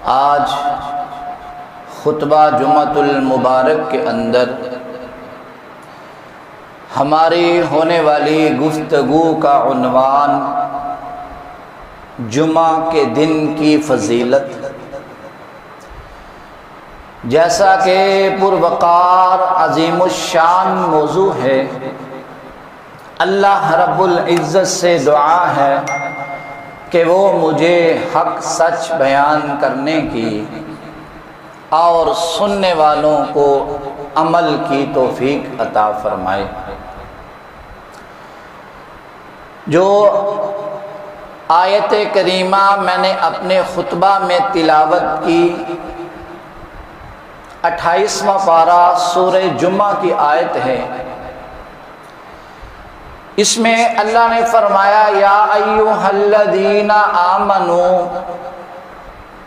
آج خطبہ جمعۃ المبارک کے اندر ہماری ہونے والی گفتگو کا عنوان جمعہ کے دن کی فضیلت، جیسا کہ پروقار عظیم الشان موضوع ہے، اللہ رب العزت سے دعا ہے کہ وہ مجھے حق سچ بیان کرنے کی اور سننے والوں کو عمل کی توفیق عطا فرمائے۔ جو آیت کریمہ میں نے اپنے خطبہ میں تلاوت کی، 28واں پارہ سورہ جمعہ کی آیت ہے۔ اس میں اللہ نے فرمایا یا ایھا الذین آمنو،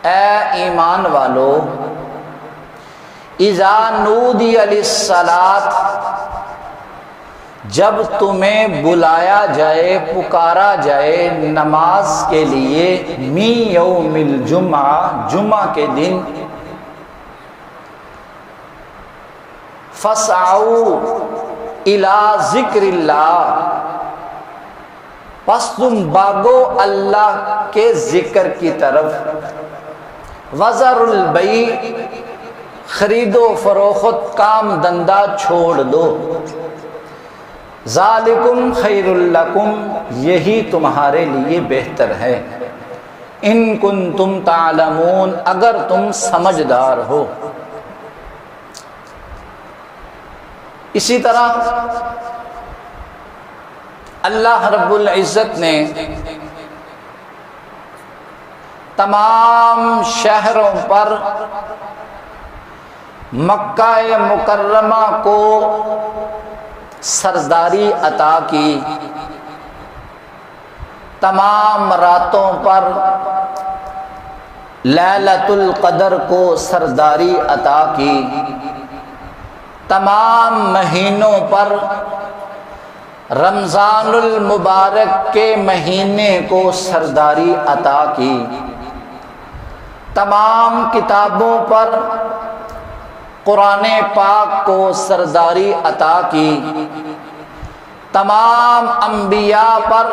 اے ایمان والو، اذا نودی للصلاۃ، جب تمہیں بلایا جائے، پکارا جائے نماز کے لیے، من یوم الجمعہ، جمعہ کے دن، فاسعوا الی ذکر اللہ، پس تم بھاگو اللہ کے ذکر کی طرف، وذروا البیع، خرید و فروخت کام دندہ چھوڑ دو، ذالکم خیر لکم، یہی تمہارے لیے بہتر ہے، ان کنتم تعلمون، اگر تم سمجھدار ہو۔ اسی طرح اللہ رب العزت نے تمام شہروں پر مکہ مکرمہ کو سرداری عطا کی، تمام راتوں پر لیلۃ القدر کو سرداری عطا کی، تمام مہینوں پر رمضان المبارک کے مہینے کو سرداری عطا کی، تمام کتابوں پر قرآن پاک کو سرداری عطا کی، تمام انبیاء پر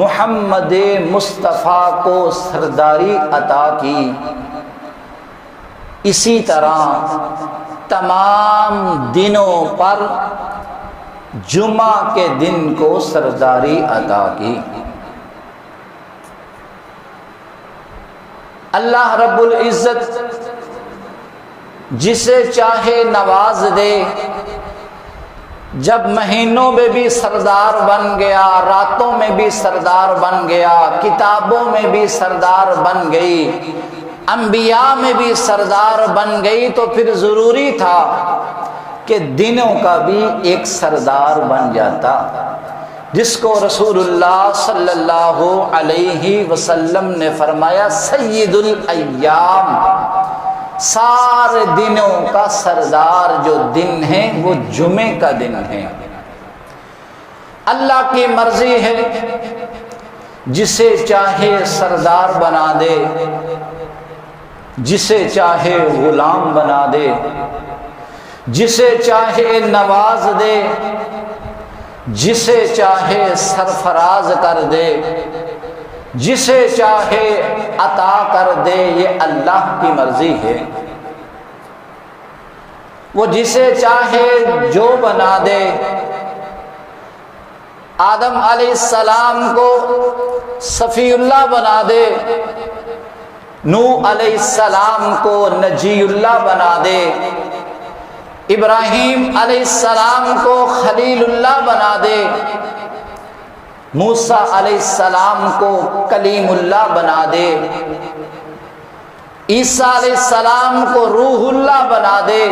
محمد مصطفیٰ کو سرداری عطا کی۔ اسی طرح تمام دنوں پر جمعہ کے دن کو سرداری عطا کی۔ اللہ رب العزت جسے چاہے نواز دے، جب مہینوں میں بھی سردار بن گیا، راتوں میں بھی سردار بن گیا، کتابوں میں بھی سردار بن گئی، انبیاء میں بھی سردار بن گئی، تو پھر ضروری تھا کہ دنوں کا بھی ایک سردار بن جاتا، جس کو رسول اللہ صلی اللہ علیہ وسلم نے فرمایا سید الایام، سارے دنوں کا سردار جو دن ہے وہ جمعے کا دن ہے۔ اللہ کی مرضی ہے، جسے چاہے سردار بنا دے، جسے چاہے غلام بنا دے، جسے چاہے نواز دے، جسے چاہے سرفراز کر دے، جسے چاہے عطا کر دے، یہ اللہ کی مرضی ہے۔ وہ جسے چاہے جو بنا دے۔ آدم علیہ السلام کو صفی اللہ بنا دے، نوح علیہ السلام کو نجی اللہ بنا دے، ابراہیم علیہ السلام کو خلیل اللہ بنا دے، موسیٰ علیہ السلام کو کلیم اللہ بنا دے، عیسیٰ علیہ السلام کو روح اللہ بنا دے،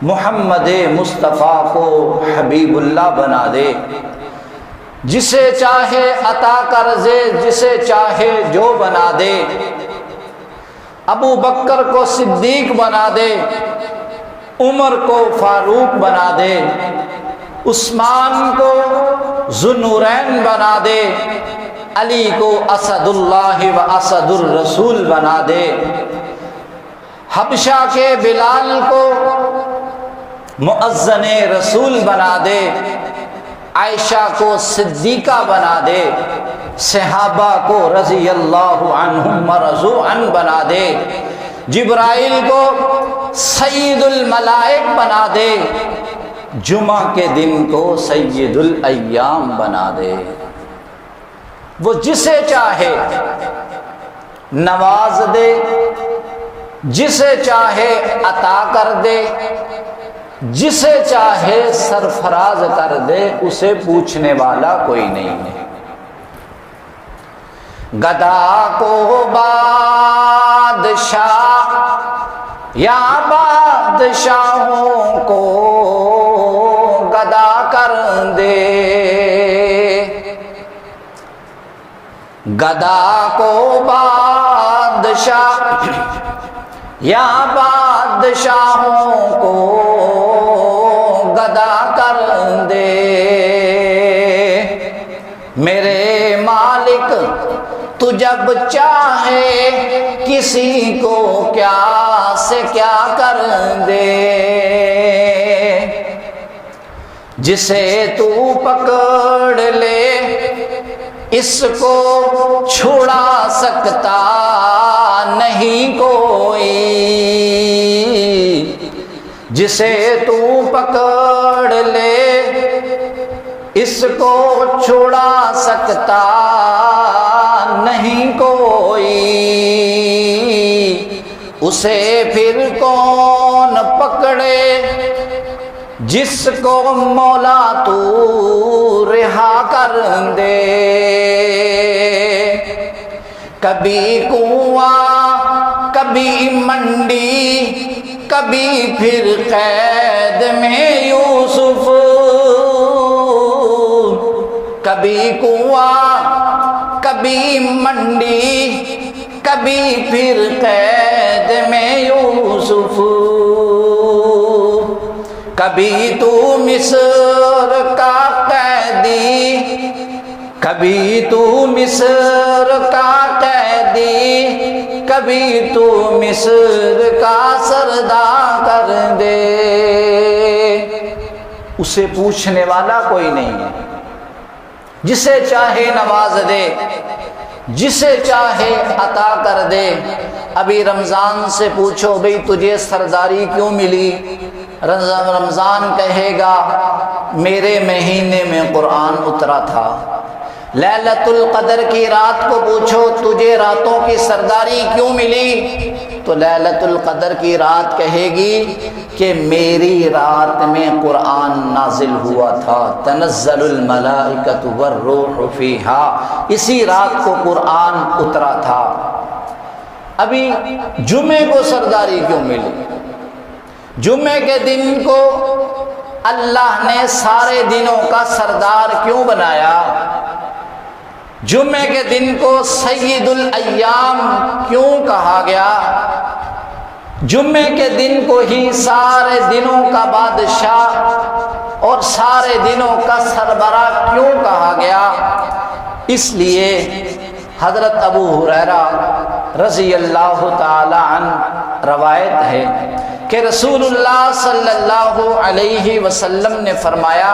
محمد مصطفیٰ کو حبیب اللہ بنا دے، جسے چاہے عطا کر دے، جسے چاہے جو بنا دے، ابو بکر کو صدیق بنا دے، عمر کو فاروق بنا دے، عثمان کو ذو النورین بنا دے، علی کو اسد اللہ و اسد الرسول بنا دے، حبشہ کے بلال کو مؤذن رسول بنا دے، عائشہ کو صدیقہ بنا دے، صحابہ کو رضی اللہ عنہم ورضوا عنہ بنا دے، جبرائیل کو سید الملائک بنا دے، جمعہ کے دن کو سید الایام بنا دے۔ وہ جسے چاہے نواز دے، جسے چاہے عطا کر دے، جسے چاہے سرفراز کر دے، اسے پوچھنے والا کوئی نہیں ہے۔ گدا کو بادشاہ یا بادشاہوں کو گدا کر دے، گدا کو بادشاہ یا بادشاہوں کو گدا کر دے، میرے مالک تو جب چاہے کسی کو کیا سے کیا کر دے، جسے تو پکڑ لے اس کو چھڑا سکتا نہیں کوئی، جسے تو پکڑ لے اس کو چھڑا سکتا نہیں کوئی، اسے پھر کون پکڑے جس کو مولا تو رہا کر دے، کبھی کنواں کبھی منڈی کبھی پھر قید میں یوسف، کبھی کنواں کبھی منڈی کبھی پھر قید میں یوسف، کبھی تو مصر کا قیدی کبھی تو مصر کا قیدی کبھی تو مصر کا سردار کر دے، اسے پوچھنے والا کوئی نہیں ہے، جسے چاہے نواز دے، جسے چاہے عطا کر دے۔ ابھی رمضان سے پوچھو بھئی تجھے سرداری کیوں ملی، رمضان کہے گا میرے مہینے میں قرآن اترا تھا۔ لیلۃ القدر کی رات کو پوچھو تجھے راتوں کی سرداری کیوں ملی، تو لیلۃ القدر کی رات کہے گی کہ میری رات میں قرآن نازل ہوا تھا، تنزل الملائکۃ والروح فیہا، اسی رات کو قرآن اترا تھا۔ ابھی جمعے کو سرداری کیوں ملی، جمعے کے دن کو اللہ نے سارے دنوں کا سردار کیوں بنایا، جمعے کے دن کو سید الایام کیوں کہا گیا، جمعے کے دن کو ہی سارے دنوں کا بادشاہ اور سارے دنوں کا سربراہ کیوں کہا گیا؟ اس لیے حضرت ابو ہریرہ رضی اللہ تعالی عنہ روایت ہے کہ رسول اللہ صلی اللہ علیہ وسلم نے فرمایا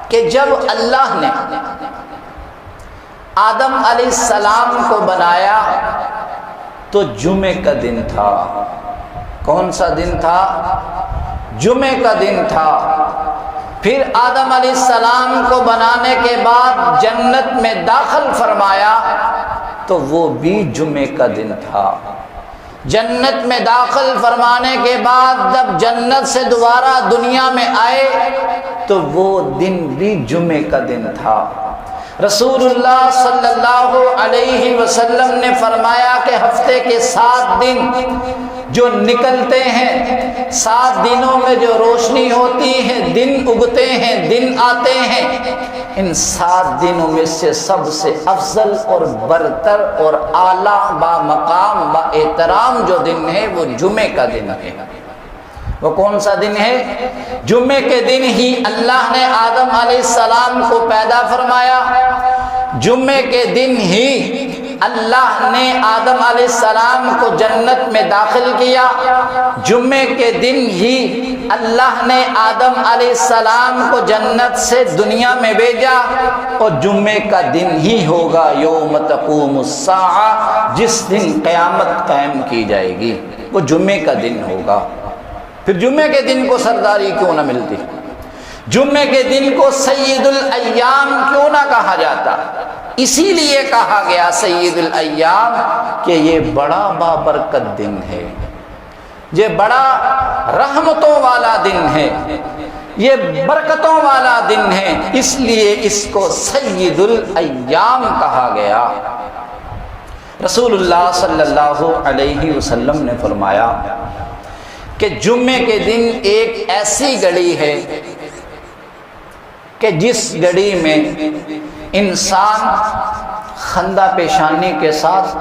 کہ جب اللہ نے آدم علیہ السلام کو بنایا تو جمعے کا دن تھا۔ کون سا دن تھا؟ جمعے کا دن تھا۔ پھر آدم علیہ السلام کو بنانے کے بعد جنت میں داخل فرمایا تو وہ بھی جمعے کا دن تھا۔ جنت میں داخل فرمانے کے بعد جب جنت سے دوبارہ دنیا میں آئے تو وہ دن بھی جمعے کا دن تھا۔ رسول اللہ صلی اللہ علیہ وسلم نے فرمایا کہ ہفتے کے 7 دن جو نکلتے ہیں، 7 دنوں میں جو روشنی ہوتی ہے، دن اگتے ہیں، دن آتے ہیں، ان 7 دنوں میں سے سب سے افضل اور برتر اور اعلیٰ با مقام با احترام جو دن ہے وہ جمعے کا دن ہے۔ وہ کون سا دن ہے؟ جمعے کے دن ہی اللہ نے آدم علیہ السلام کو پیدا فرمایا، جمعے کے دن ہی اللہ نے آدم علیہ السلام کو جنت میں داخل کیا، جمعے کے دن ہی اللہ نے آدم علیہ السلام کو جنت سے دنیا میں بھیجا، اور جمعے کا دن ہی ہوگا یوم تقوم الساعہ، جس دن قیامت قائم کی جائے گی، وہ جمعے کا دن ہوگا۔ پھر جمعے کے دن کو سرداری کیوں نہ ملتی؟ جمعے کے دن کو سید الایام کیوں نہ کہا جاتا؟ اسی لیے کہا گیا سید الایام کہ یہ بڑا بابرکت دن ہے، یہ بڑا رحمتوں والا دن ہے، یہ برکتوں والا دن ہے، اس لیے اس کو سید الایام کہا گیا۔ رسول اللہ صلی اللہ علیہ وسلم نے فرمایا کہ جمعے کے دن ایک ایسی گھڑی ہے کہ جس گھڑی میں انسان خندہ پیشانی کے ساتھ،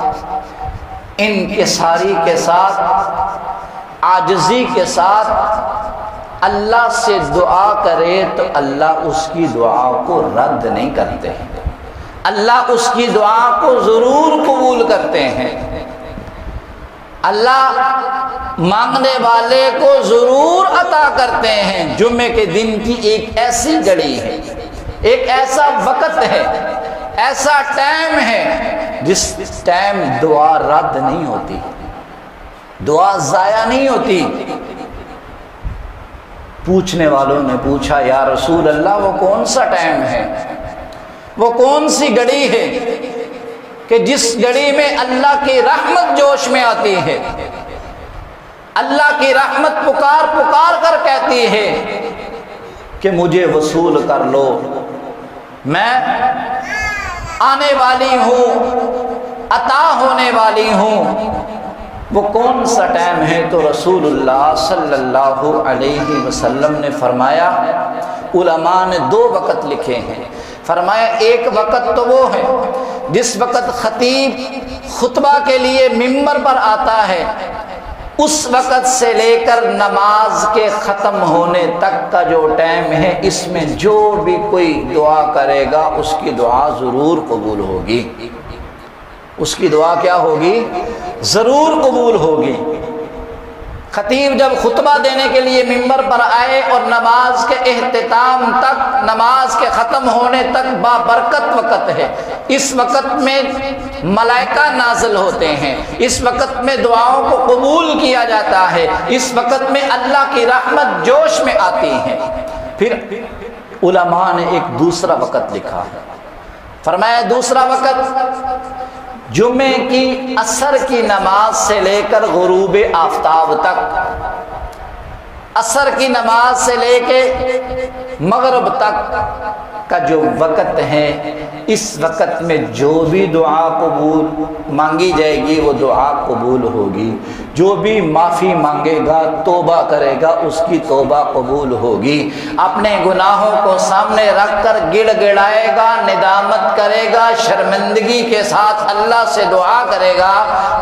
انکساری کے ساتھ، عاجزی کے ساتھ اللہ سے دعا کرے تو اللہ اس کی دعا کو رد نہیں کرتے، اللہ اس کی دعا کو ضرور قبول کرتے ہیں، اللہ مانگنے والے کو ضرور عطا کرتے ہیں۔ جمعے کے دن کی ایک ایسی گھڑی ہے، ایک ایسا وقت ہے، ایسا ٹائم ہے جس ٹائم دعا رد نہیں ہوتی، دعا ضائع نہیں ہوتی۔ پوچھنے والوں نے پوچھا یا رسول اللہ وہ کون سا ٹائم ہے، وہ کون سی گھڑی ہے کہ جس گھڑی میں اللہ کی رحمت جوش میں آتی ہے، اللہ کی رحمت پکار پکار کر کہتی ہے کہ مجھے وصول کر لو، میں آنے والی ہوں، عطا ہونے والی ہوں۔ وہ کون سا ٹائم ہے؟ تو رسول اللہ صلی اللہ علیہ وسلم نے فرمایا، علماء نے 2 وقت لکھے ہیں، فرمایا ایک وقت تو وہ ہے جس وقت خطیب خطبہ کے لیے ممبر پر آتا ہے، اس وقت سے لے کر نماز کے ختم ہونے تک کا جو ٹائم ہے، اس میں جو بھی کوئی دعا کرے گا اس کی دعا ضرور قبول ہوگی، اس کی دعا کیا ہوگی؟ ضرور قبول ہوگی۔ خطیب جب خطبہ دینے کے لیے ممبر پر آئے اور نماز کے اختتام تک، نماز کے ختم ہونے تک بابرکت وقت ہے، اس وقت میں ملائکہ نازل ہوتے ہیں، اس وقت میں دعاؤں کو قبول کیا جاتا ہے، اس وقت میں اللہ کی رحمت جوش میں آتی ہے۔ پھر علماء نے ایک دوسرا وقت لکھا ہے، فرمایا دوسرا وقت جمعے کی عصر کی نماز سے لے کر غروب آفتاب تک، عصر کی نماز سے لے کے مغرب تک کا جو وقت ہے، اس وقت میں جو بھی دعا قبول مانگی جائے گی وہ دعا قبول ہوگی، جو بھی معافی مانگے گا، توبہ کرے گا، اس کی توبہ قبول ہوگی، اپنے گناہوں کو سامنے رکھ کر گڑ گڑائے گا، ندامت کرے گا، شرمندگی کے ساتھ اللہ سے دعا کرے گا،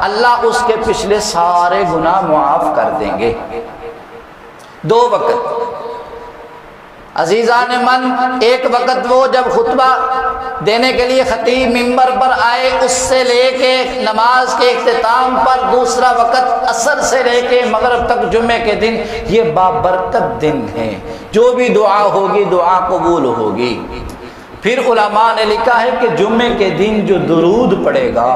اللہ اس کے پچھلے سارے گناہ معاف کر دیں گے۔ 2 وقت عزیزان من، ایک وقت وہ جب خطبہ دینے کے لیے خطیب ممبر پر آئے اس سے لے کے نماز کے اختتام پر، دوسرا وقت عصر سے لے کے مغرب تک جمعے کے دن، یہ بابرکت دن ہے، جو بھی دعا ہوگی دعا قبول ہوگی۔ پھر علماء نے لکھا ہے کہ جمعے کے دن جو درود پڑے گا،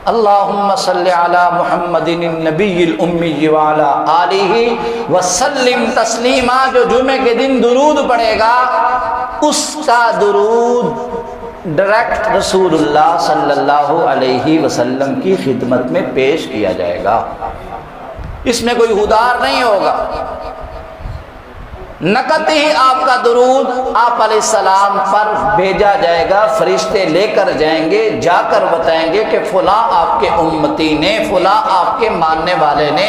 اللہم صلی علی محمد النبی الامی وعلی آلہ وسلم تسلیما، جو جمعے کے دن درود پڑے گا اس کا درود ڈائریکٹ رسول اللہ صلی اللہ علیہ وسلم کی خدمت میں پیش کیا جائے گا، اس میں کوئی غدار نہیں ہوگا، نقط ہی آپ کا درود آپ علیہ السلام پر بھیجا جائے گا، فرشتے لے کر جائیں گے، جا کر بتائیں گے کہ فلاں آپ کے امتی نے، فلاں آپ کے ماننے والے نے،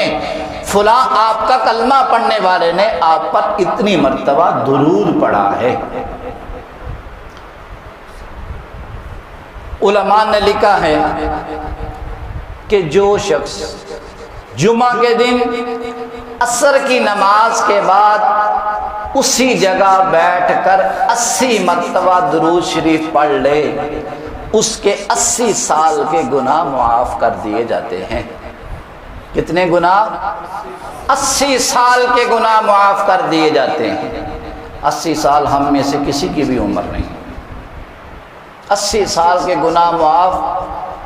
فلاں آپ کا کلمہ پڑھنے والے نے آپ پر اتنی مرتبہ درود پڑھا ہے۔ علماء نے لکھا ہے کہ جو شخص جمعہ کے دن عصر کی نماز کے بعد اسی جگہ بیٹھ کر 80 مرتبہ درود شریف پڑھ لے، اس کے 80 سال کے گناہ معاف کر دیے جاتے ہیں۔ کتنے گناہ؟ 80 سال کے گناہ معاف کر دیے جاتے ہیں۔ 80 سال ہم میں سے کسی کی بھی عمر نہیں، 80 سال کے گناہ معاف،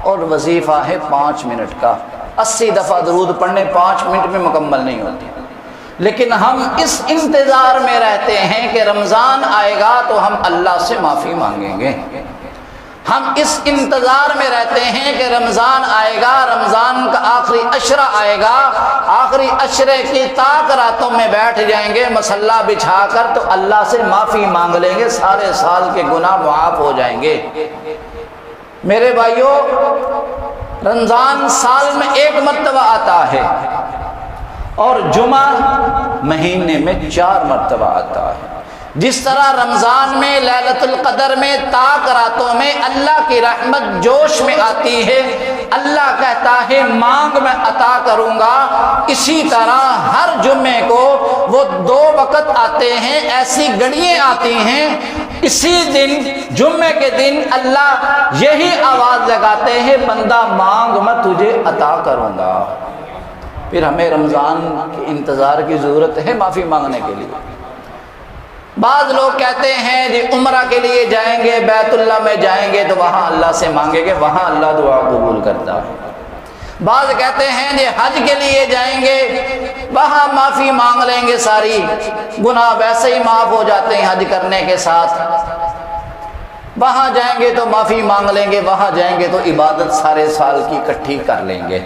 اور وظیفہ ہے 5 منٹ کا۔ 80 دفعہ درود پڑھنے 5 منٹ میں مکمل نہیں ہوتی، لیکن ہم اس انتظار میں رہتے ہیں کہ رمضان آئے گا تو ہم اللہ سے معافی مانگیں گے۔ ہم اس انتظار میں رہتے ہیں کہ رمضان آئے گا، رمضان کا آخری عشرہ آئے گا، آخری عشرے کی تاک راتوں میں بیٹھ جائیں گے مصلی بچھا کر، تو اللہ سے معافی مانگ لیں گے، سارے سال کے گناہ معاف ہو جائیں گے۔ میرے بھائیوں، رمضان سال میں 1 مرتبہ آتا ہے، اور جمعہ مہینے میں 4 مرتبہ آتا ہے۔ جس طرح رمضان میں لیلۃ القدر میں تاک راتوں میں اللہ کی رحمت جوش میں آتی ہے، اللہ کہتا ہے مانگ میں عطا کروں گا، اسی طرح ہر جمعے کو وہ 2 وقت آتے ہیں، ایسی گھڑیاں آتی ہیں، اسی دن جمعے کے دن اللہ یہی آواز لگاتے ہیں بندہ مانگ میں تجھے عطا کروں گا۔ پھر ہمیں رمضان کے انتظار کی ضرورت ہے معافی مانگنے کے لیے۔ بعض لوگ کہتے ہیں جی عمرہ کے لیے جائیں گے، بیت اللہ میں جائیں گے تو وہاں اللہ سے مانگیں گے، وہاں اللہ دعا قبول کرتا ہے۔ بعض کہتے ہیں جی حج کے لیے جائیں گے، وہاں معافی مانگ لیں گے، ساری گناہ ویسے ہی معاف ہو جاتے ہیں حج کرنے کے ساتھ، وہاں جائیں گے تو معافی مانگ لیں گے، وہاں جائیں گے تو عبادت سارے سال کی اکٹھی کر لیں گے۔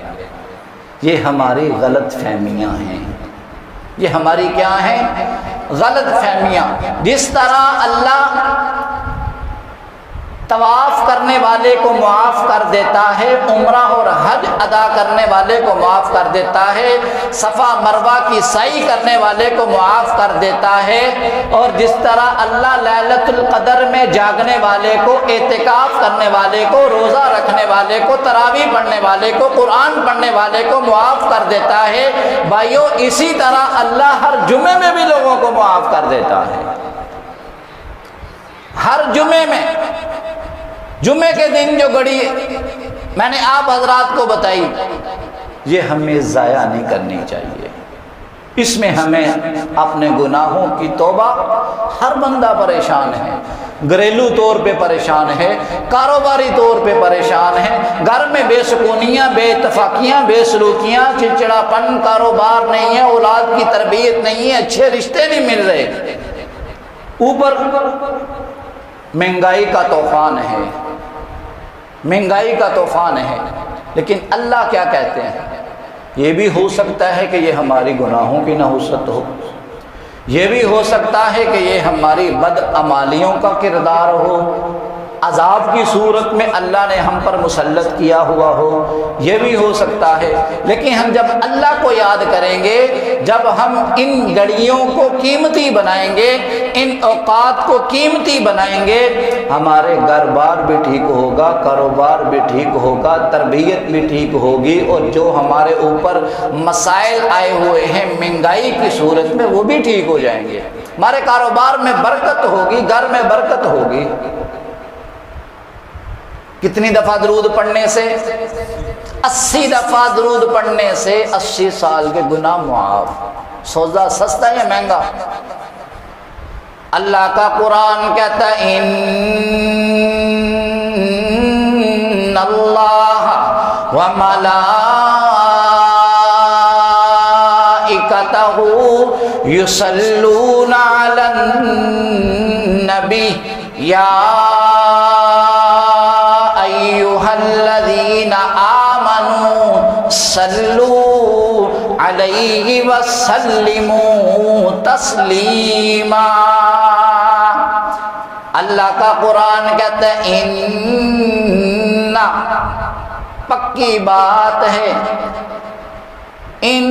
یہ ہماری غلط فہمیاں ہیں، یہ ہماری کیا ہیں؟ غلط فہمیاں۔ جس طرح اللہ طواف کرنے والے کو معاف کر دیتا ہے، عمرہ اور حج ادا کرنے والے کو معاف کر دیتا ہے، صفا مروہ کی سعی کرنے والے کو معاف کر دیتا ہے، اور جس طرح اللہ لیلۃ القدر میں جاگنے والے کو، اعتکاف کرنے والے کو، روزہ رکھنے والے کو، تراویح پڑھنے والے کو، قرآن پڑھنے والے کو معاف کر دیتا ہے، بھائیو اسی طرح اللہ ہر جمعے میں بھی لوگوں کو معاف کر دیتا ہے۔ ہر جمعے میں، جمعے کے دن جو گھڑی میں نے آپ حضرات کو بتائی، یہ ہمیں ضائع نہیں کرنی چاہیے۔ اس میں ہمیں اپنے گناہوں کی توبہ، ہر بندہ پریشان ہے، گھریلو طور پہ پریشان ہے، کاروباری طور پہ پریشان ہے، گھر میں بے سکونیاں، بے اتفاقیاں، بے سلوکیاں، چڑچڑاپن، کاروبار نہیں ہے، اولاد کی تربیت نہیں ہے، اچھے رشتے نہیں مل رہے، اوپر مہنگائی کا طوفان ہے، مہنگائی کا طوفان ہے۔ لیکن اللہ کیا کہتے ہیں؟ یہ بھی ہو سکتا ہے کہ یہ ہماری گناہوں کی نحوست ہو، یہ بھی ہو سکتا ہے کہ یہ ہماری بدعمالیوں کا کردار ہو، عذاب کی صورت میں اللہ نے ہم پر مسلط کیا ہوا ہو، یہ بھی ہو سکتا ہے۔ لیکن ہم جب اللہ کو یاد کریں گے، جب ہم ان گھڑیوں کو قیمتی بنائیں گے، ان اوقات کو قیمتی بنائیں گے، ہمارے گھر بار بھی ٹھیک ہوگا، کاروبار بھی ٹھیک ہوگا، تربیت بھی ٹھیک ہوگی، اور جو ہمارے اوپر مسائل آئے ہوئے ہیں مہنگائی کی صورت میں وہ بھی ٹھیک ہو جائیں گے، ہمارے کاروبار میں برکت ہوگی، گھر میں برکت ہوگی۔ کتنی دفعہ درود پڑھنے سے؟ 80 دفعہ درود پڑھنے سے 80 سال کے گناہ معاف۔ سودا سستا یا مہنگا؟ اللہ کا قرآن کہتا ہے ان اللہ وملائکتہ یصلون علی النبی یا ایھا الذین آمنوا صلوا علیہ وسلموا تسلیما۔ اللہ کا قرآن کہتا ہے ان، پکی بات ہے، ان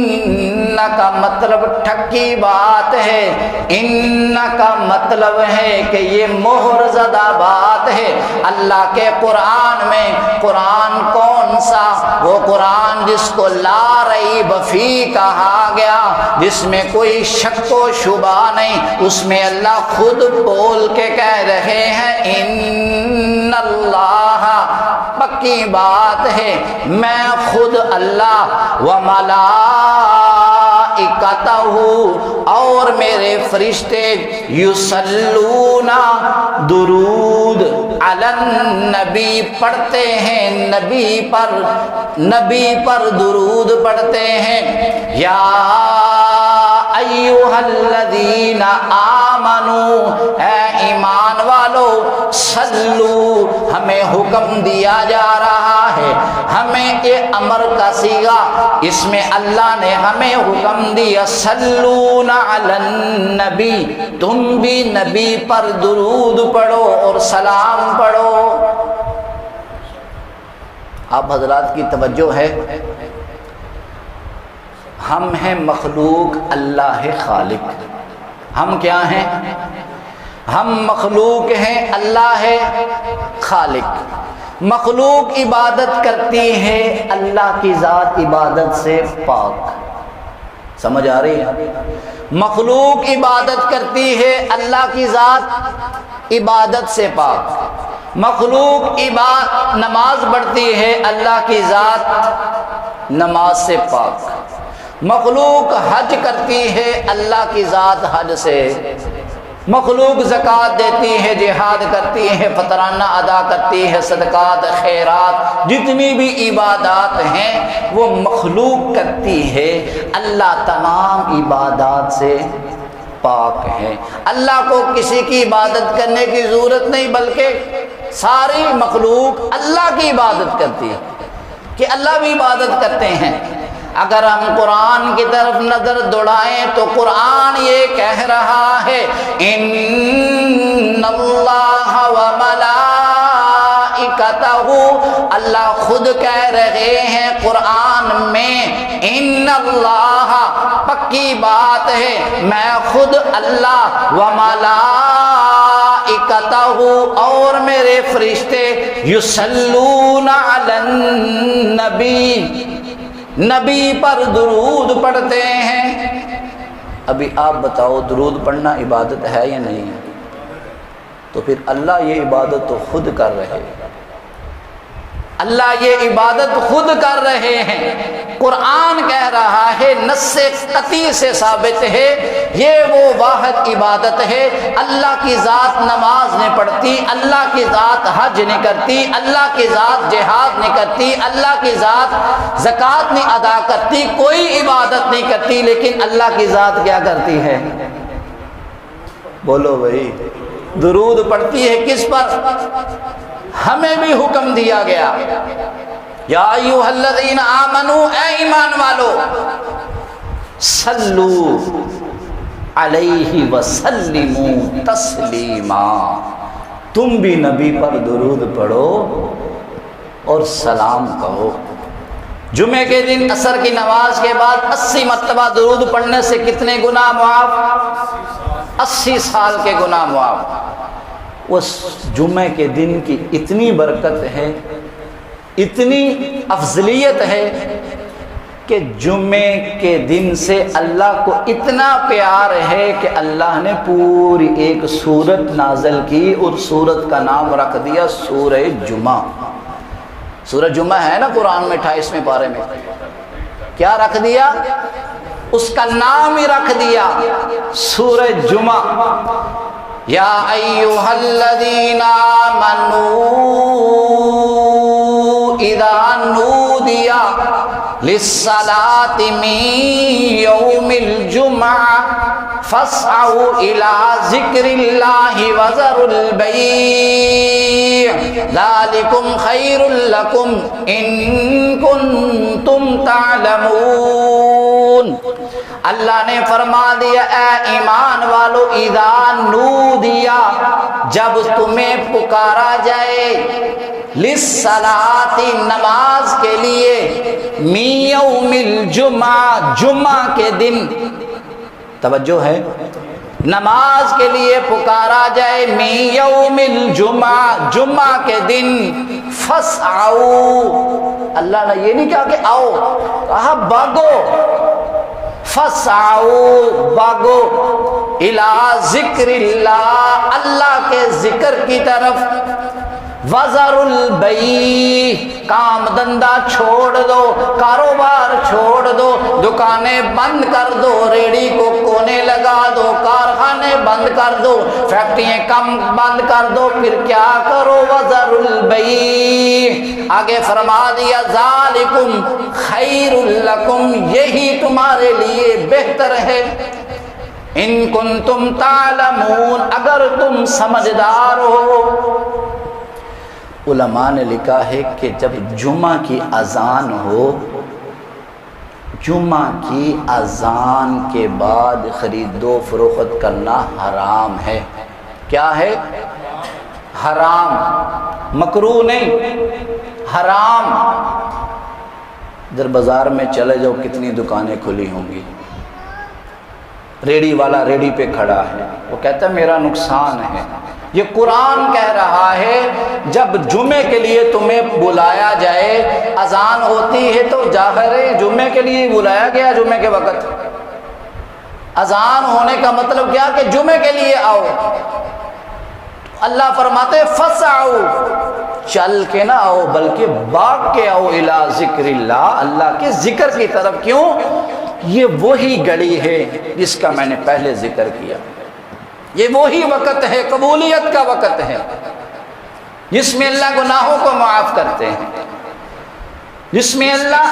کا مطلب ٹھکی بات ہے، ان کا مطلب ہے کہ یہ مہر زدہ بات ہے۔ اللہ کے قرآن میں، قرآن کون سا؟ وہ قرآن جس کو لا ریب فی کہا گیا، جس میں کوئی شک و شبہ نہیں، اس میں اللہ خود بول کے کہہ رہے ہیں ان اللہ، پکی بات ہے میں خود اللہ، و ملائکتہ، اور میرے فرشتے، یصلون، درود علی النبی، پڑھتے ہیں نبی پر درود پڑھتے ہیں، یا ایھا الذین آمنوا، اے ایمان والو، صلو، ہمیں حکم دیا جا رہا ہے، ہمیں یہ امر کا صیغہ، اس میں اللہ نے ہمیں حکم دیا، صلون علی النبی، تم بھی نبی پر درود پڑھو اور سلام پڑھو۔ آپ حضرات کی توجہ ہے، ہم ہیں مخلوق، اللہ ہے خالق۔ ہم کیا ہیں؟ ہم مخلوق ہیں، اللہ ہے خالق۔ مخلوق عبادت کرتی ہے، اللہ کی ذات عبادت سے پاک۔ سمجھ آ رہی ہے؟ مخلوق عبادت کرتی ہے، اللہ کی ذات عبادت سے پاک۔ مخلوق نماز پڑھتی ہے، اللہ کی ذات نماز سے پاک۔ مخلوق حج کرتی ہے، اللہ کی ذات حج سے۔ مخلوق زکوٰۃ دیتی ہے، جہاد کرتی ہے، فطرانہ ادا کرتی ہے، صدقات، خیرات، جتنی بھی عبادات ہیں وہ مخلوق کرتی ہے، اللہ تمام عبادات سے پاک ہے۔ اللہ کو کسی کی عبادت کرنے کی ضرورت نہیں، بلکہ ساری مخلوق اللہ کی عبادت کرتی ہے، کہ اللہ بھی عبادت کرتے ہیں۔ اگر ہم قرآن کی طرف نظر دوڑائیں تو قرآن یہ کہہ رہا ہے ان اللہ و ملائکتہ، اللہ خود کہہ رہے ہیں قرآن میں ان اللہ، پکی بات ہے میں خود اللہ، و ملائکتہ، اور میرے فرشتے، یصلون علی النبی، نبی پر درود پڑھتے ہیں۔ ابھی آپ بتاؤ درود پڑھنا عبادت ہے یا نہیں ہے؟ تو پھر اللہ یہ عبادت تو خود کر رہے ہیں، اللہ یہ عبادت خود کر رہے ہیں۔ قرآن کہہ رہا ہے، نص قطعی سے ثابت ہے، یہ وہ واحد عبادت ہے۔ اللہ کی ذات نماز نہیں پڑھتی، اللہ کی ذات حج نہیں کرتی، اللہ کی ذات جہاد نہیں کرتی، اللہ کی ذات زکوٰۃ نہیں ادا کرتی، کوئی عبادت نہیں کرتی، لیکن اللہ کی ذات کیا کرتی ہے؟ بولو بھائی، درود پڑھتی ہے کس پر؟ ہمیں بھی حکم دیا گیا، یا ایھا الذین آمنوا، اے ایمان والو، صلو علیہ وسلموا تسلیما، تم بھی نبی پر درود پڑھو اور سلام کہو۔ جمعے کے دن عصر کی نماز کے بعد 80 مرتبہ درود پڑھنے سے کتنے گناہ معاف؟ 80 سال کے گناہ معاف۔ اس جمعے کے دن کی اتنی برکت ہے، اتنی افضلیت ہے کہ جمعے کے دن سے اللہ کو اتنا پیار ہے کہ اللہ نے پوری ایک سورت نازل کی، اور سورت کا نام رکھ دیا سورہ جمعہ۔ سورہ جمعہ ہے نا قرآن میں 28ویں پارے میں، کیا رکھ دیا؟ اس کا نام ہی رکھ دیا سورہ جمعہ۔ یا ایھا الذین آمنوا اذا نودی للصلاة من یوم الجمعہ فاسعوا الی ذکر اللہ وذروا البیع ذلکم خیر لکم ان کنتم تعلمون۔ اللہ نے فرما دیا، اے ایمان والو، اذا نودیا، جب تمہیں پکارا جائے، للصلاۃ، نماز کے لیے، من یوم الجمعہ، جمعہ کے دن، توجہ ہے، نماز کے لیے پکارا جائے من یوم الجمعہ، جمعہ کے دن، فسعوا، اللہ نے یہ نہیں کہا کہ آؤ، کہا بھاگو، فسعوا، بھاگو، الی ذکر اللہ، اللہ کے ذکر کی طرف، وذروا البیع، کام دھندا چھوڑ دو، کاروبار چھوڑ دو، دکانیں بند کر دو، ریڑھی کو کونے لگا دو، کارخانے بند کر دو، فیکٹریاں کم بند کر دو، پھر کیا کرو؟ وذروا البیع، آگے فرما دیا ذالکم خیر لکم، یہی تمہارے لیے بہتر ہے، ان کنتم تعلمون، اگر تم سمجھدار ہو۔ علماء نے لکھا ہے کہ جب جمعہ کی اذان ہو، جمعہ کی اذان کے بعد خرید و فروخت کرنا حرام ہے۔ کیا ہے؟ حرام، مکروہ نہیں، حرام۔ ادھر بازار میں چلے جاؤ، کتنی دکانیں کھلی ہوں گی، ریڑھی والا ریڑھی پہ کھڑا ہے، وہ کہتا ہے میرا نقصان ہے۔ یہ قرآن کہہ رہا ہے جب جمعے کے لیے تمہیں بلایا جائے، اذان ہوتی ہے تو ظاہر ہے جمعے کے لیے بلایا گیا، جمعے کے وقت اذان ہونے کا مطلب کیا کہ جمعے کے لیے آؤ۔ اللہ فرماتے فسعوا، چل کے نہ آؤ بلکہ بھاگ کے آؤ، الی ذکر اللہ، اللہ کے ذکر کی طرف۔ کیوں؟ یہ وہی گھڑی ہے جس کا میں نے پہلے ذکر کیا، یہ وہی وقت ہے، قبولیت کا وقت ہے، جس میں اللہ گناہوں کو معاف کرتے ہیں، جس میں اللہ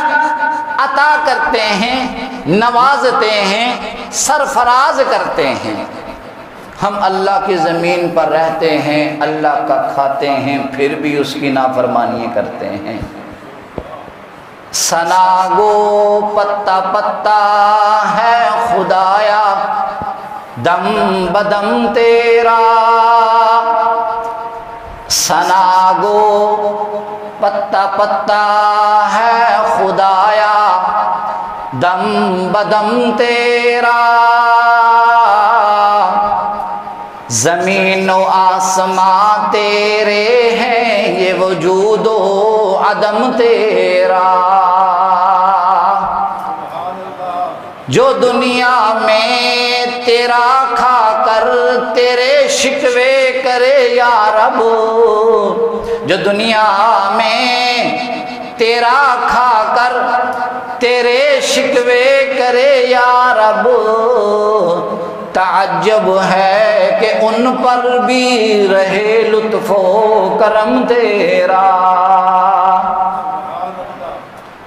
عطا کرتے ہیں، نوازتے ہیں، سرفراز کرتے ہیں۔ ہم اللہ کی زمین پر رہتے ہیں، اللہ کا کھاتے ہیں، پھر بھی اس کی نافرمانی کرتے ہیں۔ سنا گو پتا پتا ہے خدایا، دم بدم تیرا، سنا گو پتا پتا ہے خدایا، دم بدم تیرا، زمین و آسمان تیرے ہیں، یہ وجود و عدم تیرا۔ جو دنیا میں تیرا کھا کر تیرے شکوے کرے یا رب، جو دنیا میں تیرا کھا کر تیرے شکوے کرے یا رب، تعجب ہے کہ ان پر بھی رہے لطف و کرم تیرا۔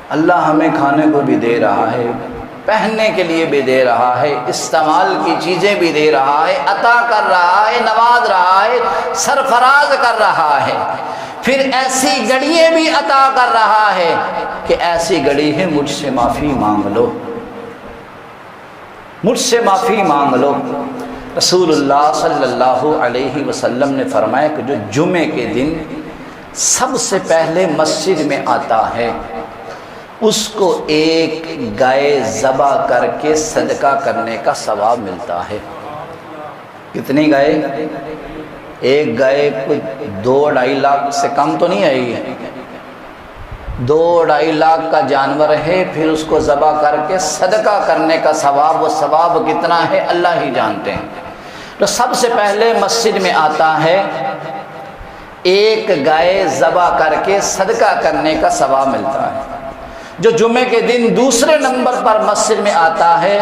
اللہ ہمیں کھانے کو بھی دے رہا ہے، پہننے کے لیے بھی دے رہا ہے، استعمال کی چیزیں بھی دے رہا ہے، عطا کر رہا ہے، نواز رہا ہے، سرفراز کر رہا ہے، پھر ایسی گھڑییں بھی عطا کر رہا ہے کہ ایسی گھڑی ہے مجھ سے معافی مانگ لو، مجھ سے معافی مانگ لو۔ رسول اللہ صلی اللہ علیہ وسلم نے فرمایا کہ جو جمعے کے دن سب سے پہلے مسجد میں آتا ہے، اس کو ایک گائے ذبح کر کے صدقہ کرنے کا ثواب ملتا ہے۔ کتنی گائے؟ ایک گائے کوئی 2-2.5 لاکھ سے کم تو نہیں آئی ہے، 2-2.5 لاکھ کا جانور ہے، پھر اس کو ذبح کر کے صدقہ کرنے کا ثواب، وہ ثواب کتنا ہے اللہ ہی جانتے ہیں۔ تو سب سے پہلے مسجد میں آتا ہے، ایک گائے ذبح کر کے صدقہ کرنے کا ثواب ملتا ہے۔ جو جمعے کے دن دوسرے نمبر پر مسجد میں آتا ہے،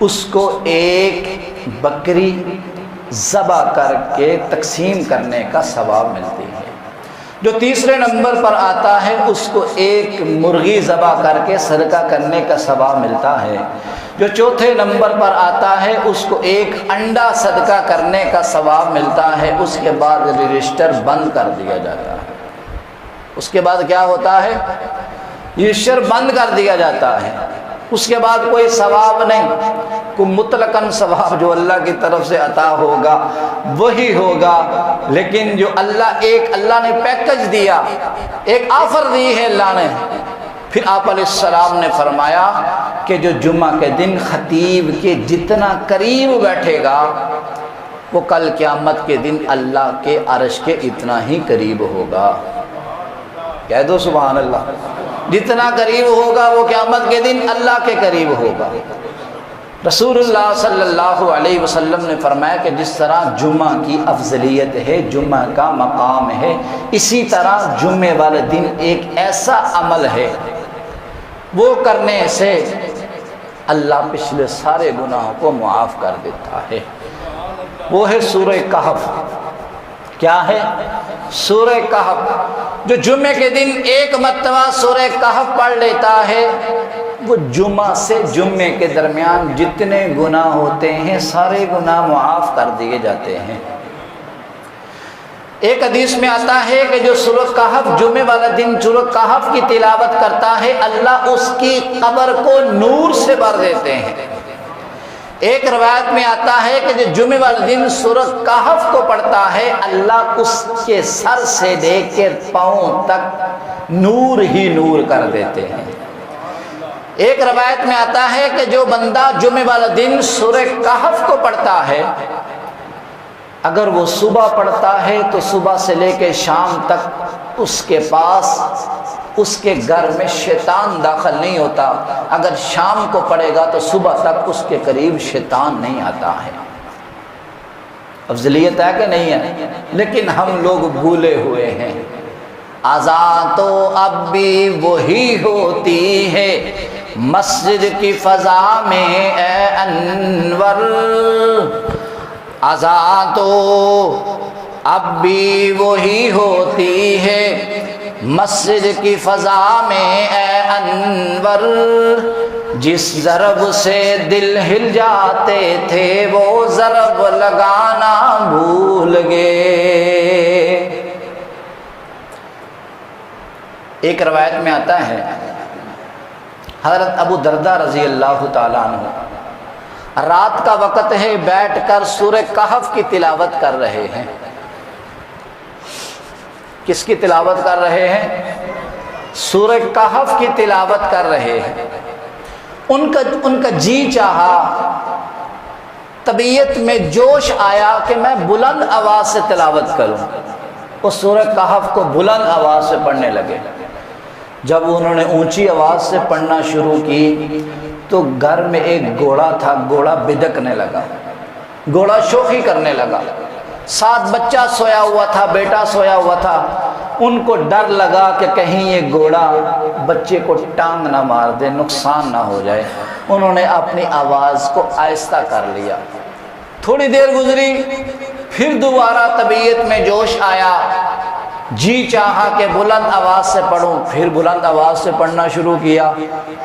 اس کو ایک بکری ذبح کر کے تقسیم کرنے کا ثواب ملتی ہے۔ جو تیسرے نمبر پر آتا ہے، اس کو ایک مرغی ذبح کر کے صدقہ کرنے کا ثواب ملتا ہے۔ جو چوتھے نمبر پر آتا ہے، اس کو ایک انڈا صدقہ کرنے کا ثواب ملتا ہے۔ اس کے بعد رجسٹر بند کر دیا جاتا ہے۔ اس کے بعد کیا ہوتا ہے؟ رجسٹر بند کر دیا جاتا ہے۔ اس کے بعد کوئی ثواب نہیں، کوئی مطلقاً ثواب جو اللہ کی طرف سے عطا ہوگا وہی ہوگا، لیکن جو اللہ نے پیکج دیا، ایک آفر دی ہے اللہ نے، پھر آپ علیہ السلام نے فرمایا کہ جو جمعہ کے دن خطیب کے جتنا قریب بیٹھے گا وہ کل قیامت کے دن اللہ کے عرش کے اتنا ہی قریب ہوگا۔ کہہ دو سبحان اللہ۔ جتنا قریب ہوگا وہ قیامت کے دن اللہ کے قریب ہوگا۔ رسول اللہ صلی اللہ علیہ وسلم نے فرمایا کہ جس طرح جمعہ کی افضلیت ہے، جمعہ کا مقام ہے، اسی طرح جمعے والے دن ایک ایسا عمل ہے وہ کرنے سے اللہ پچھلے سارے گناہوں کو معاف کر دیتا ہے۔ وہ ہے سورہ کہف۔ کیا ہے؟ سورہ کہف۔ جو جمعے کے دن ایک مرتبہ سورہ کہف پڑھ لیتا ہے وہ جمعہ سے جمعے کے درمیان جتنے گناہ ہوتے ہیں سارے گناہ معاف کر دیے جاتے ہیں۔ ایک حدیث میں آتا ہے کہ جو سورہ کہف جمعے والا دن سورہ کہف کی تلاوت کرتا ہے اللہ اس کی قبر کو نور سے بھر دیتے ہیں۔ ایک روایت میں آتا ہے کہ جو جمعے والے دن سورہ کہف کو پڑھتا ہے اللہ اس کے سر سے لے کے پاؤں تک نور ہی نور کر دیتے ہیں۔ ایک روایت میں آتا ہے کہ جو بندہ جمعے والا دن سورہ کہف کو پڑھتا ہے اگر وہ صبح پڑھتا ہے تو صبح سے لے کے شام تک اس کے پاس اس کے گھر میں شیطان داخل نہیں ہوتا، اگر شام کو پڑھے گا تو صبح تک اس کے قریب شیطان نہیں آتا ہے۔ افضلیت ہے کہ نہیں ہے؟ لیکن ہم لوگ بھولے ہوئے ہیں۔ اذان تو اب بھی وہی ہوتی ہے مسجد کی فضا میں اے انور، اذان تو اب بھی وہی ہوتی ہے مسجد کی فضا میں اے انور، جس ضرب سے دل ہل جاتے تھے وہ ضرب لگانا بھول گئے۔ ایک روایت میں آتا ہے حضرت ابو دردہ رضی اللہ تعالیٰ عنہ رات کا وقت ہے، بیٹھ کر سورہ کہف کی تلاوت کر رہے ہیں۔ کس کی تلاوت کر رہے ہیں؟ سورہ کہف کی تلاوت کر رہے ہیں۔ ان کا جی چاہا، طبیعت میں جوش آیا کہ میں بلند آواز سے تلاوت کروں۔ وہ سورہ کہف کو بلند آواز سے پڑھنے لگے۔ جب انہوں نے اونچی آواز سے پڑھنا شروع کی تو گھر میں ایک گھوڑا تھا، گھوڑا بدکنے لگا، گھوڑا شوخی کرنے لگا۔ ساتھ بچہ سویا ہوا تھا، بیٹا سویا ہوا تھا۔ ان کو ڈر لگا کہ کہیں یہ گھوڑا بچے کو ٹانگ نہ مار دے، نقصان نہ ہو جائے۔ انہوں نے اپنی آواز کو آہستہ کر لیا۔ تھوڑی دیر گزری، پھر دوبارہ طبیعت میں جوش آیا، جی چاہا کہ بلند آواز سے پڑھوں، پھر بلند آواز سے پڑھنا شروع کیا۔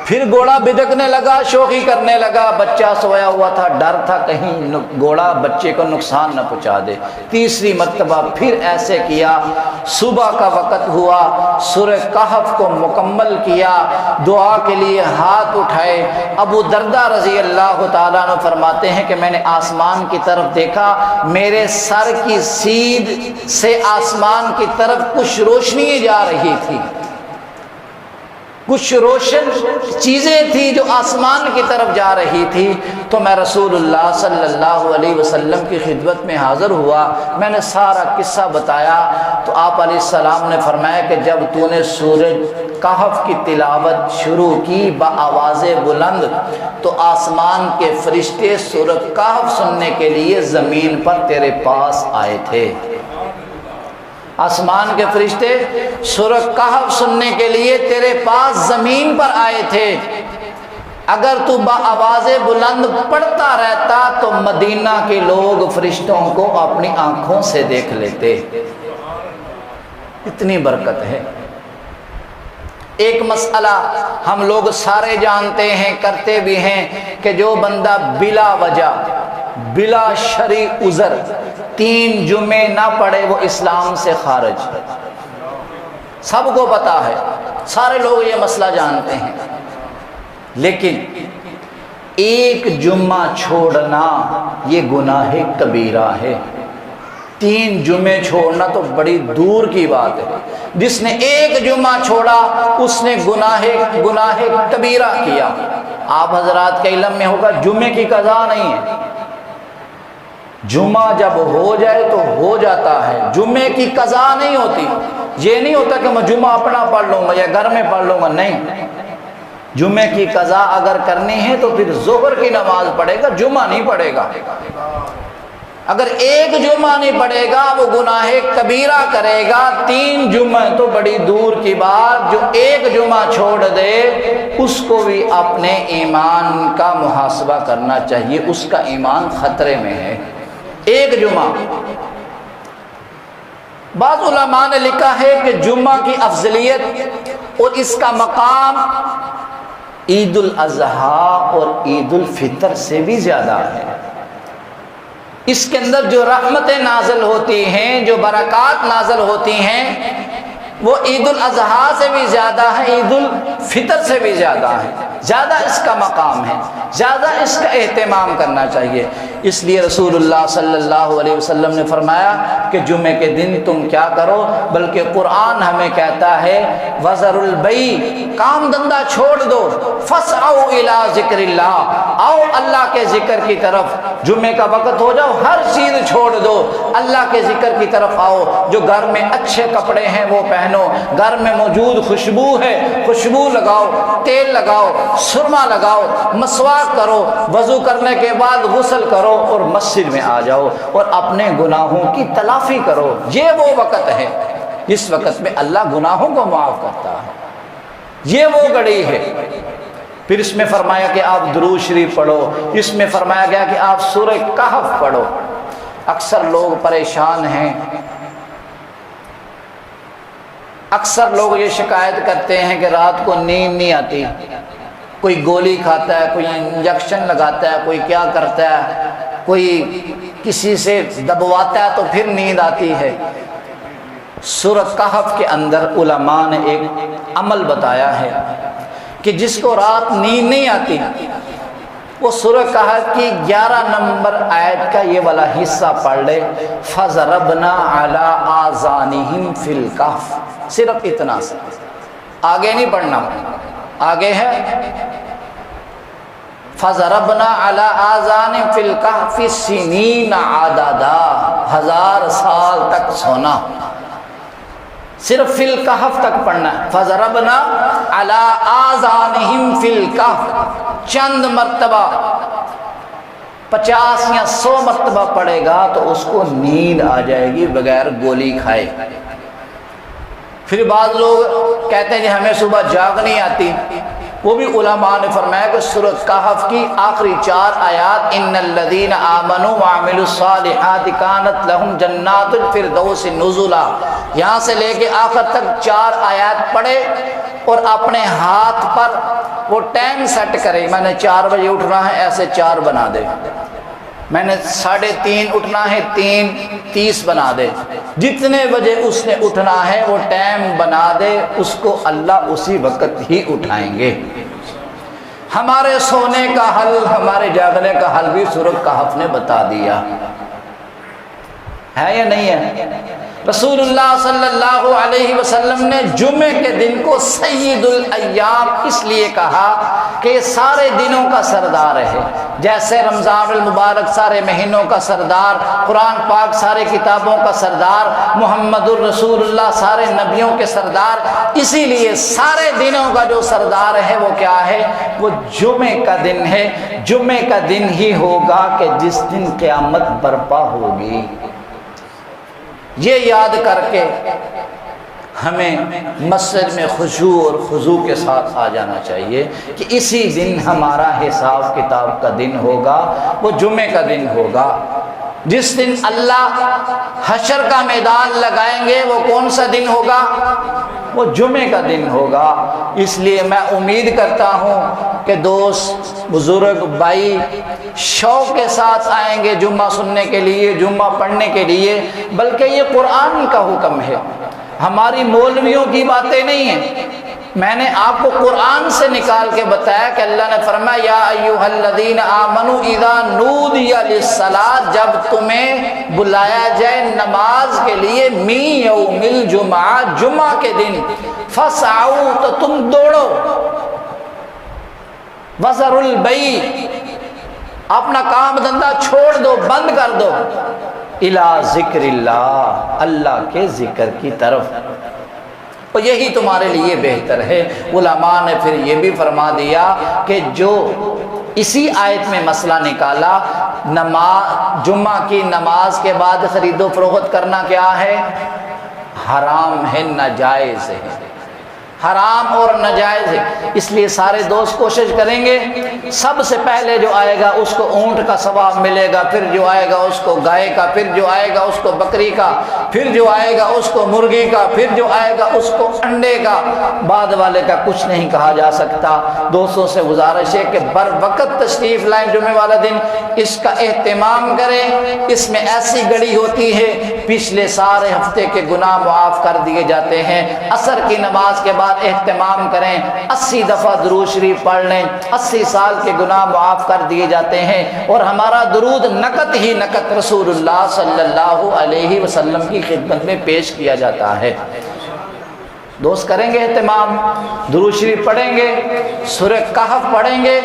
پھر گھوڑا بدکنے لگا، شوخی کرنے لگا، بچہ سویا ہوا تھا، ڈر تھا کہیں گھوڑا بچے کو نقصان نہ پہنچا دے۔ تیسری مرتبہ پھر ایسے کیا۔ صبح کا وقت ہوا، سورہ کہف کو مکمل کیا، دعا کے لیے ہاتھ اٹھائے۔ ابو دردہ رضی اللہ تعالیٰ عنہ فرماتے ہیں کہ میں نے آسمان کی طرف دیکھا، میرے سر کی سیدھ سے آسمان کی طرف کچھ روشنی جا رہی تھی، کچھ روشن چیزیں تھی جو آسمان کی طرف جا رہی تھی۔ تو میں رسول اللہ صلی اللہ علیہ وسلم کی خدمت میں حاضر ہوا، میں نے سارا قصہ بتایا تو آپ علیہ السلام نے فرمایا کہ جب تو نے سورہ کہف کی تلاوت شروع کی بآواز بلند تو آسمان کے فرشتے سورہ کہف سننے کے لیے زمین پر تیرے پاس آئے تھے۔ آسمان کے فرشتے سورہ کہف سننے کے لیے تیرے پاس زمین پر آئے تھے۔ اگر تو بآواز بلند پڑھتا رہتا تو مدینہ کے لوگ فرشتوں کو اپنی آنکھوں سے دیکھ لیتے۔ اتنی برکت ہے۔ ایک مسئلہ ہم لوگ سارے جانتے ہیں، کرتے بھی ہیں، کہ جو بندہ بلا وجہ بلا شرعی عذر 3 جمعے نہ پڑھے وہ اسلام سے خارج۔ سب کو پتا ہے، سارے لوگ یہ مسئلہ جانتے ہیں، لیکن ایک جمعہ چھوڑنا یہ گناہ کبیرہ ہے۔ 3 جمعے چھوڑنا تو بڑی دور کی بات ہے۔ جس نے ایک جمعہ چھوڑا اس نے گناہ کبیرہ کیا۔ آپ حضرات کے علم میں ہوگا جمعے کی قضا نہیں ہے، جمعہ جب ہو جائے تو ہو جاتا ہے، جمعے کی قضا نہیں ہوتی۔ یہ نہیں ہوتا کہ میں جمعہ اپنا پڑھ لوں گا یا گھر میں پڑھ لوں گا، نہیں، جمعے کی قضا اگر کرنی ہے تو پھر ظہر کی نماز پڑھے گا، جمعہ نہیں پڑھے گا۔ اگر ایک جمعہ نہیں پڑھے گا وہ گناہ کبیرہ کرے گا۔ 3 جمعہ تو بڑی دور کی بات، جو ایک جمعہ چھوڑ دے اس کو بھی اپنے ایمان کا محاسبہ کرنا چاہیے، اس کا ایمان خطرے میں ہے۔ ایک جمعہ، بعض علماء نے لکھا ہے کہ جمعہ کی افضلیت اور اس کا مقام عید الاضحیٰ اور عید الفطر سے بھی زیادہ ہے۔ اس کے اندر جو رحمتیں نازل ہوتی ہیں، جو برکات نازل ہوتی ہیں، وہ عید الاضحیٰ سے بھی زیادہ ہے، عید الفطر سے بھی زیادہ ہے۔ زیادہ اس کا مقام ہے، زیادہ اس کا اہتمام کرنا چاہیے۔ اس لیے رسول اللہ صلی اللہ علیہ وسلم نے فرمایا کہ جمعے کے دن تم کیا کرو، بلکہ قرآن ہمیں کہتا ہے وَذَرُوا الْبَيْعَ، کام دھندہ چھوڑ دو، فَاسْعَوْا إِلَىٰ ذِكْرِ اللَّهِ، آؤ اللہ کے ذکر کی طرف۔ جمعے کا وقت ہو جاؤ، ہر چیز چھوڑ دو، اللہ کے ذکر کی طرف آؤ۔ جو گھر میں اچھے کپڑے ہیں وہ پہنو، گھر میں موجود خوشبو ہے خوشبو لگاؤ، تیل لگاؤ، سرما لگاؤ، مسواک کرو، وضو کرنے کے بعد غسل کرو اور مسجد میں آ جاؤ اور اپنے گناہوں کی تلافی کرو۔ یہ وہ وقت ہے جس وقت میں اللہ گناہوں کو معاف کرتا ہے، یہ وہ گھڑی ہے۔ پھر اس میں فرمایا کہ آپ درود شریف پڑھو، اس میں فرمایا گیا کہ آپ سورہ کہف پڑھو۔ اکثر لوگ پریشان ہیں، اکثر لوگ یہ شکایت کرتے ہیں کہ رات کو نیند نہیں آتی، کوئی گولی کھاتا ہے، کوئی انجیکشن لگاتا ہے، کوئی کیا کرتا ہے، کوئی کسی سے دبواتا ہے تو پھر نیند آتی ہے۔ سورہ کہف کے اندر علماء نے ایک عمل بتایا ہے کہ جس کو رات نیند نہیں آتی وہ سورہ کہف کی 11 نمبر آیت کا یہ والا حصہ پڑھ لے، فَضَرَبْنَا عَلَىٰ آذَانِهِمْ فِي الْكَهْفِ، صرف اتنا سے آگے نہیں پڑھنا، آگے ہے فَضَرَبْنَا عَلَىٰ آذَانِهِمْ فِي الْكَهْفِ سِنِينَ عَدَدًا، 1000 سال تک سونا، صرف فی الکہف تک پڑھنا ہے۔ فَضَرَبْنَا عَلَىٰ آذَانِهِمْ فِي الْكَهْفِ، چند مرتبہ 50 یا 100 مرتبہ پڑھے گا تو اس کو نیند آ جائے گی بغیر گولی کھائے۔ پھر بعض لوگ کہتے ہیں کہ ہمیں صبح جاگ نہیں آتی، وہ بھی علماء نے فرمایا کہ سورۃ کہف کی آخری 4 آیات ان الذین آمنوا وعملوا الصالحات کانت لہم جنات الفردوس نزلا، یہاں سے لے کے آخر تک 4 آیات پڑھے اور اپنے ہاتھ پر وہ ٹائم سیٹ کرے، میں نے 4 بجے اٹھنا ہے ایسے 4 بنا دے، میں نے 3:30 اٹھنا ہے 3:30 بنا دے، جتنے بجے اس نے اٹھنا ہے وہ ٹائم بنا دے، اس کو اللہ اسی وقت ہی اٹھائیں گے۔ ہمارے سونے کا حل، ہمارے جاگنے کا حل بھی سورۃ کہف نے بتا دیا ہے یا نہیں ہے؟ رسول اللہ صلی اللہ علیہ وسلم نے جمعے کے دن کو سید الایام اس لیے کہا کہ یہ سارے دنوں کا سردار ہے، جیسے رمضان المبارک سارے مہینوں کا سردار، قرآن پاک سارے کتابوں کا سردار، محمد الرسول اللہ سارے نبیوں کے سردار، اسی لیے سارے دنوں کا جو سردار ہے وہ کیا ہے؟ وہ جمعے کا دن ہے۔ جمعے کا دن ہی ہوگا کہ جس دن قیامت برپا ہوگی۔ یہ یاد کر کے ہمیں مسجد میں خشوع اور خضوع کے ساتھ آ جانا چاہیے کہ اسی دن ہمارا حساب کتاب کا دن ہوگا، وہ جمعے کا دن ہوگا۔ جس دن اللہ حشر کا میدان لگائیں گے وہ کون سا دن ہوگا؟ وہ جمعے کا دن ہوگا۔ اس لیے میں امید کرتا ہوں کہ دوست بزرگ بھائی شوق کے ساتھ آئیں گے جمعہ سننے کے لیے، جمعہ پڑھنے کے لیے، بلکہ یہ قرآن کا حکم ہے، ہماری مولویوں کی باتیں نہیں ہیں۔ میں نے آپ کو قرآن سے نکال کے بتایا کہ اللہ نے فرمایا یا ایھا الذین آمنوا اذا نودی للصلاۃ، جب تمہیں بلایا جائے نماز کے لیے من یوم الجمعہ، جمعہ کے دن، فسعوا تو تم دوڑو، وذروا البیع اپنا کام دھندا چھوڑ دو، بند کر دو، الی ذکر اللہ، اللہ کے ذکر کی طرف، اور یہی تمہارے لیے بہتر ہے۔ علماء نے پھر یہ بھی فرما دیا کہ جو اسی آیت میں مسئلہ نکالا، نماز جمعہ کی نماز کے بعد خرید و فروخت کرنا کیا ہے؟ حرام ہے، ناجائز ہے، حرام اور ناجائز ہے۔ اس لیے سارے دوست کوشش کریں گے سب سے پہلے جو آئے گا اس کو اونٹ کا ثواب ملے گا، پھر جو آئے گا اس کو گائے کا، پھر جو آئے گا اس کو بکری کا، پھر جو آئے گا اس کو مرغی کا، پھر جو آئے گا اس کو انڈے کا، بعد والے کا کچھ نہیں کہا جا سکتا۔ دوستوں سے گزارش ہے کہ بر وقت تشریف لائیں جمعے والا دن، اس کا اہتمام کریں، اس میں ایسی گھڑی ہوتی ہے پچھلے سارے ہفتے کے گناہ معاف کر دیے جاتے ہیں۔ عصر کی نماز کے بعد اہتمام کریں، 80 دفعہ درود شریف پڑھ لیں، 80 سال کے گناہ معاف کر دیے جاتے ہیں، اور ہمارا درود نقط ہی نقط رسول اللہ صلی اللہ علیہ وسلم کی خدمت میں پیش کیا جاتا ہے۔ دوست کریں گے اہتمام، درود شریف پڑھیں گے، سورہ کہف پڑھیں گے۔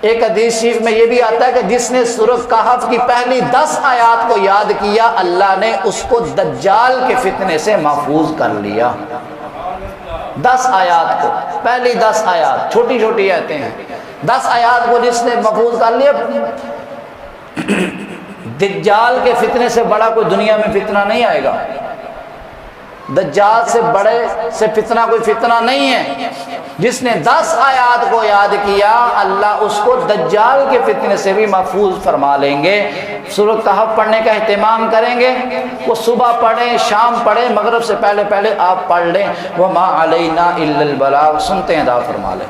ایک حدیث شریف میں یہ بھی آتا ہے کہ جس نے سورہ کہف کی پہلی 10 آیات کو یاد کیا، اللہ نے اس کو دجال کے فتنے سے محفوظ کر لیا۔ 10 آیات کو، پہلی 10 آیات، چھوٹی چھوٹی آیتیں ہیں، 10 آیات کو جس نے محفوظ کر لیا، دجال کے فتنے سے بڑا کوئی دنیا میں فتنہ نہیں آئے گا، دجال سے بڑے سے فتنہ کوئی فتنہ نہیں ہے۔ جس نے 10 آیات کو یاد کیا، اللہ اس کو دجال کے فتنے سے بھی محفوظ فرما لیں گے۔ سورہ کہف پڑھنے کا اہتمام کریں گے، وہ صبح پڑھیں، شام پڑھیں، مغرب سے پہلے پہلے آپ پڑھ لیں۔ وما علینا الا البلاغ، سنتے ہیں، دا فرما لیں۔